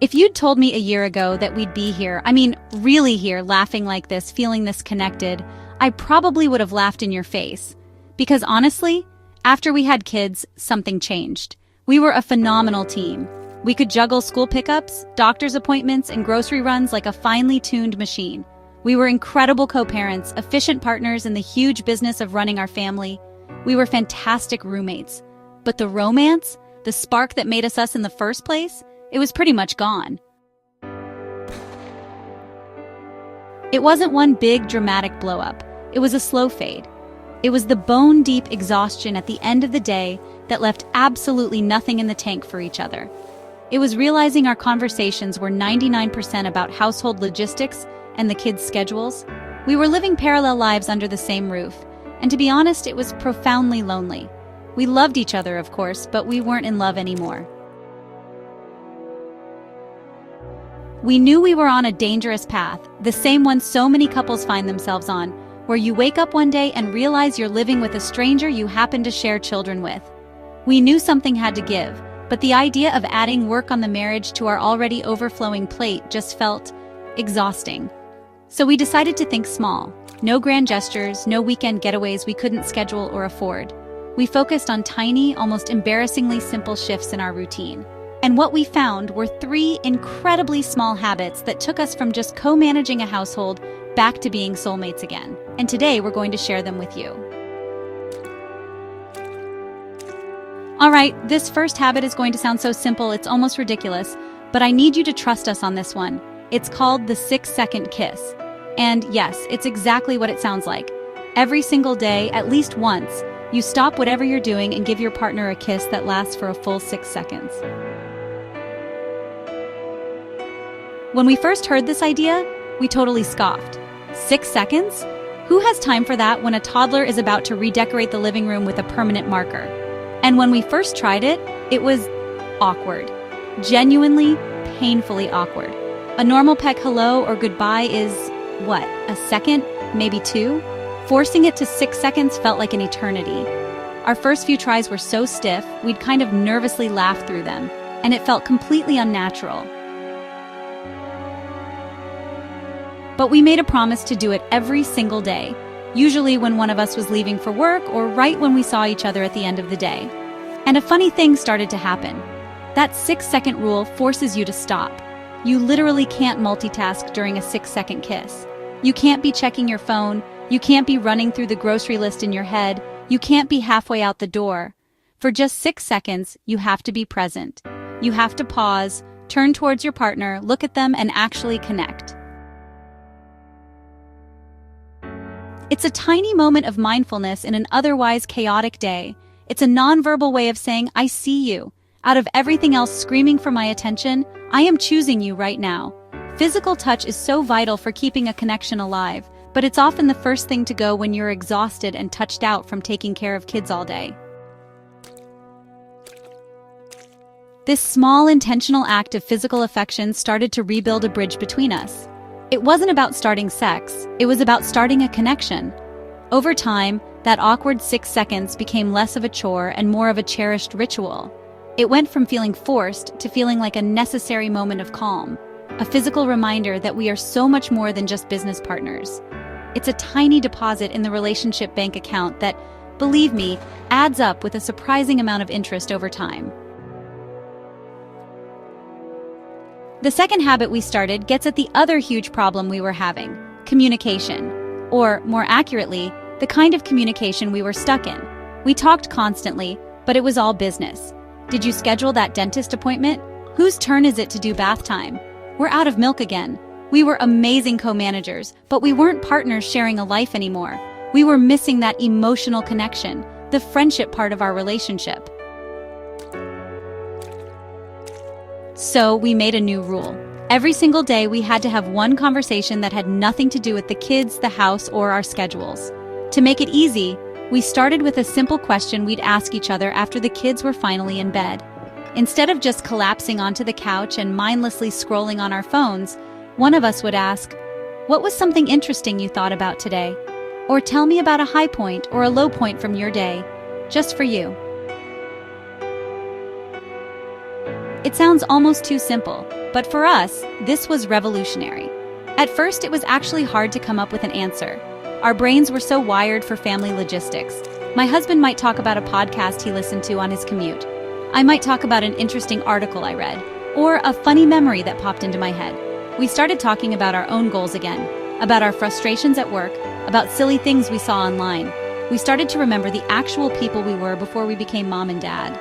If you'd told me a year ago that we'd be here, I mean, really here, laughing like this, feeling this connected, I probably would have laughed in your face. Because honestly, after we had kids, something changed. We were a phenomenal team. We could juggle school pickups, doctor's appointments, and grocery runs like a finely tuned machine. We were incredible co-parents, efficient partners in the huge business of running our family. We were fantastic roommates. But the romance, the spark that made us in the first place, it was pretty much gone. It wasn't one big dramatic blow-up. It was a slow fade. It was the bone-deep exhaustion at the end of the day that left absolutely nothing in the tank for each other. It was realizing our conversations were 99% about household logistics and the kids' schedules. We were living parallel lives under the same roof, and to be honest, it was profoundly lonely. We loved each other, of course, but we weren't in love anymore. We knew we were on a dangerous path, the same one so many couples find themselves on, where you wake up one day and realize you're living with a stranger you happen to share children with. We knew something had to give, but the idea of adding work on the marriage to our already overflowing plate just felt exhausting. So we decided to think small. No grand gestures, no weekend getaways we couldn't schedule or afford. We focused on tiny, almost embarrassingly simple shifts in our routine. And what we found were 3 incredibly small habits that took us from just co-managing a household back to being soulmates again. And today we're going to share them with you. All right, this first habit is going to sound so simple it's almost ridiculous, but I need you to trust us on this one. It's called the 6-second kiss. And yes, it's exactly what it sounds like. Every single day, at least once, you stop whatever you're doing and give your partner a kiss that lasts for a full 6 seconds. When we first heard this idea, we totally scoffed. 6 seconds? Who has time for that when a toddler is about to redecorate the living room with a permanent marker? And when we first tried it, it was awkward. Genuinely, painfully awkward. A normal peck hello or goodbye is, what, a second? Maybe 2? Forcing it to 6 seconds felt like an eternity. Our first few tries were so stiff, we'd kind of nervously laugh through them, and it felt completely unnatural. But we made a promise to do it every single day, usually when one of us was leaving for work or right when we saw each other at the end of the day. And a funny thing started to happen. That 6-second rule forces you to stop. You literally can't multitask during a 6-second kiss. You can't be checking your phone, you can't be running through the grocery list in your head, you can't be halfway out the door. For just 6 seconds, you have to be present. You have to pause, turn towards your partner, look at them, and actually connect. It's a tiny moment of mindfulness in an otherwise chaotic day. It's a nonverbal way of saying, I see you. Out of everything else screaming for my attention, I am choosing you right now. Physical touch is so vital for keeping a connection alive, but it's often the first thing to go when you're exhausted and touched out from taking care of kids all day. This small, intentional act of physical affection started to rebuild a bridge between us. It wasn't about starting sex, it was about starting a connection. Over time, that awkward 6 seconds became less of a chore and more of a cherished ritual. It went from feeling forced to feeling like a necessary moment of calm, a physical reminder that we are so much more than just business partners. It's a tiny deposit in the relationship bank account that, believe me, adds up with a surprising amount of interest over time. The second habit we started gets at the other huge problem we were having, communication. Or, more accurately, the kind of communication we were stuck in. We talked constantly, but it was all business. Did you schedule that dentist appointment? Whose turn is it to do bath time? We're out of milk again. We were amazing co-managers, but we weren't partners sharing a life anymore. We were missing that emotional connection, the friendship part of our relationship. So we made a new rule. Every single day we had to have one conversation that had nothing to do with the kids, the house, or our schedules. To make it easy, we started with a simple question we'd ask each other after the kids were finally in bed. Instead of just collapsing onto the couch and mindlessly scrolling on our phones, one of us would ask, "What was something interesting you thought about today?" Or tell me about a high point or a low point from your day, just for you. It sounds almost too simple, but for us, this was revolutionary. At first, it was actually hard to come up with an answer. Our brains were so wired for family logistics. My husband might talk about a podcast he listened to on his commute. I might talk about an interesting article I read, or a funny memory that popped into my head. We started talking about our own goals again, about our frustrations at work, about silly things we saw online. We started to remember the actual people we were before we became mom and dad.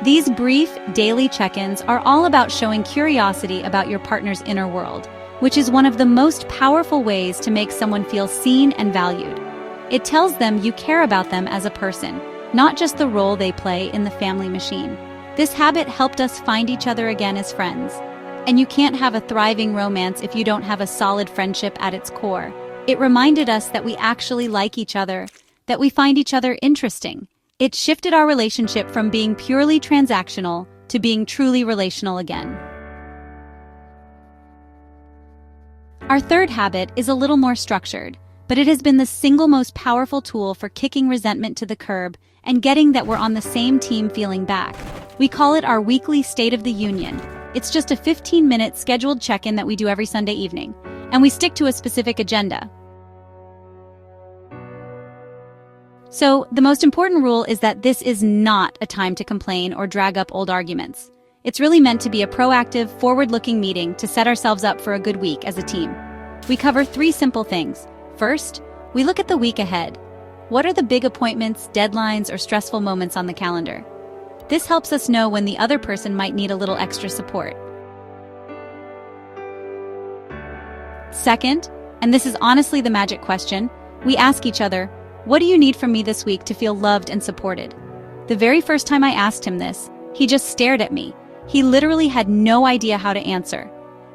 These brief, daily check-ins are all about showing curiosity about your partner's inner world, which is one of the most powerful ways to make someone feel seen and valued. It tells them you care about them as a person, not just the role they play in the family machine. This habit helped us find each other again as friends. And you can't have a thriving romance if you don't have a solid friendship at its core. It reminded us that we actually like each other, that we find each other interesting. It shifted our relationship from being purely transactional to being truly relational again. Our third habit is a little more structured, but it has been the single most powerful tool for kicking resentment to the curb and getting that we're on the same team feeling back. We call it our weekly State of the Union. It's just a 15-minute scheduled check-in that we do every Sunday evening, and we stick to a specific agenda. So, the most important rule is that this is not a time to complain or drag up old arguments. It's really meant to be a proactive, forward-looking meeting to set ourselves up for a good week as a team. We cover 3 simple things. First, we look at the week ahead. What are the big appointments, deadlines, or stressful moments on the calendar? This helps us know when the other person might need a little extra support. Second, and this is honestly the magic question, we ask each other, what do you need from me this week to feel loved and supported? The very first time I asked him this, he just stared at me. He literally had no idea how to answer.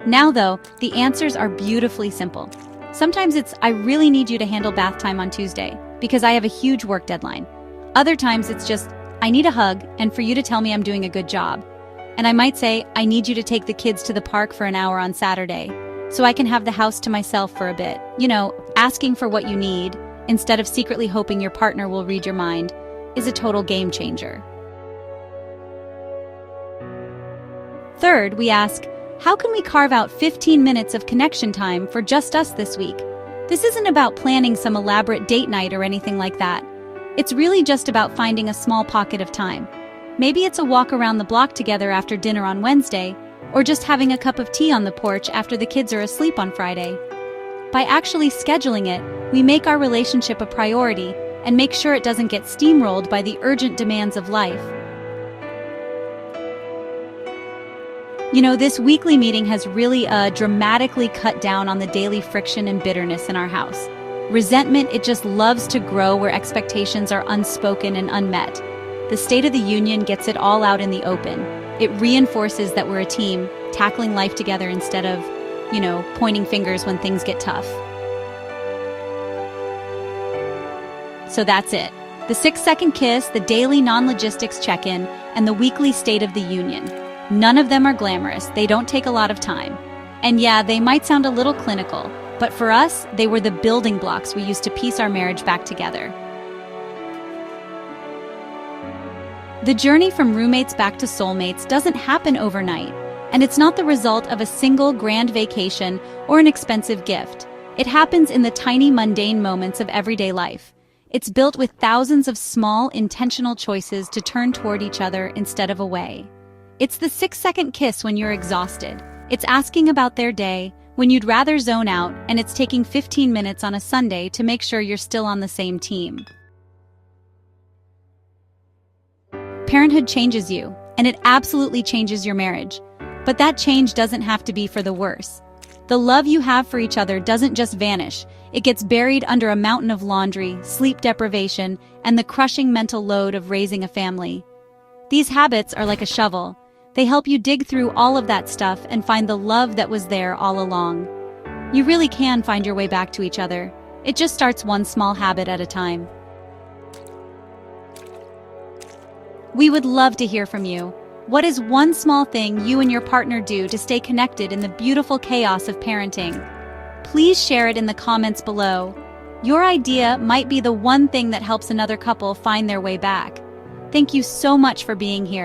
Now though, the answers are beautifully simple. Sometimes it's, I really need you to handle bath time on Tuesday, because I have a huge work deadline. Other times it's just, I need a hug and for you to tell me I'm doing a good job. And I might say, I need you to take the kids to the park for an hour on Saturday, so I can have the house to myself for a bit. You know, asking for what you need, instead of secretly hoping your partner will read your mind, is a total game changer. Third, we ask, how can we carve out 15 minutes of connection time for just us this week? This isn't about planning some elaborate date night or anything like that. It's really just about finding a small pocket of time. Maybe it's a walk around the block together after dinner on Wednesday, or just having a cup of tea on the porch after the kids are asleep on Friday. By actually scheduling it, we make our relationship a priority and make sure it doesn't get steamrolled by the urgent demands of life. You know, this weekly meeting has really dramatically cut down on the daily friction and bitterness in our house. Resentment, it just loves to grow where expectations are unspoken and unmet. The State of the Union gets it all out in the open. It reinforces that we're a team, tackling life together instead of, pointing fingers when things get tough. So that's it. The 6-second kiss, the daily non-logistics check-in, and the weekly State of the Union. None of them are glamorous, they don't take a lot of time. And yeah, they might sound a little clinical, but for us, they were the building blocks we used to piece our marriage back together. The journey from roommates back to soulmates doesn't happen overnight, and it's not the result of a single grand vacation or an expensive gift. It happens in the tiny mundane moments of everyday life. It's built with thousands of small, intentional choices to turn toward each other instead of away. It's the 6-second kiss when you're exhausted. It's asking about their day when you'd rather zone out, and it's taking 15 minutes on a Sunday to make sure you're still on the same team. Parenthood changes you, and it absolutely changes your marriage. But that change doesn't have to be for the worse. The love you have for each other doesn't just vanish. It gets buried under a mountain of laundry, sleep deprivation, and the crushing mental load of raising a family. These habits are like a shovel. They help you dig through all of that stuff and find the love that was there all along. You really can find your way back to each other. It just starts one small habit at a time. We would love to hear from you. What is one small thing you and your partner do to stay connected in the beautiful chaos of parenting? Please share it in the comments below. Your idea might be the one thing that helps another couple find their way back. Thank you so much for being here.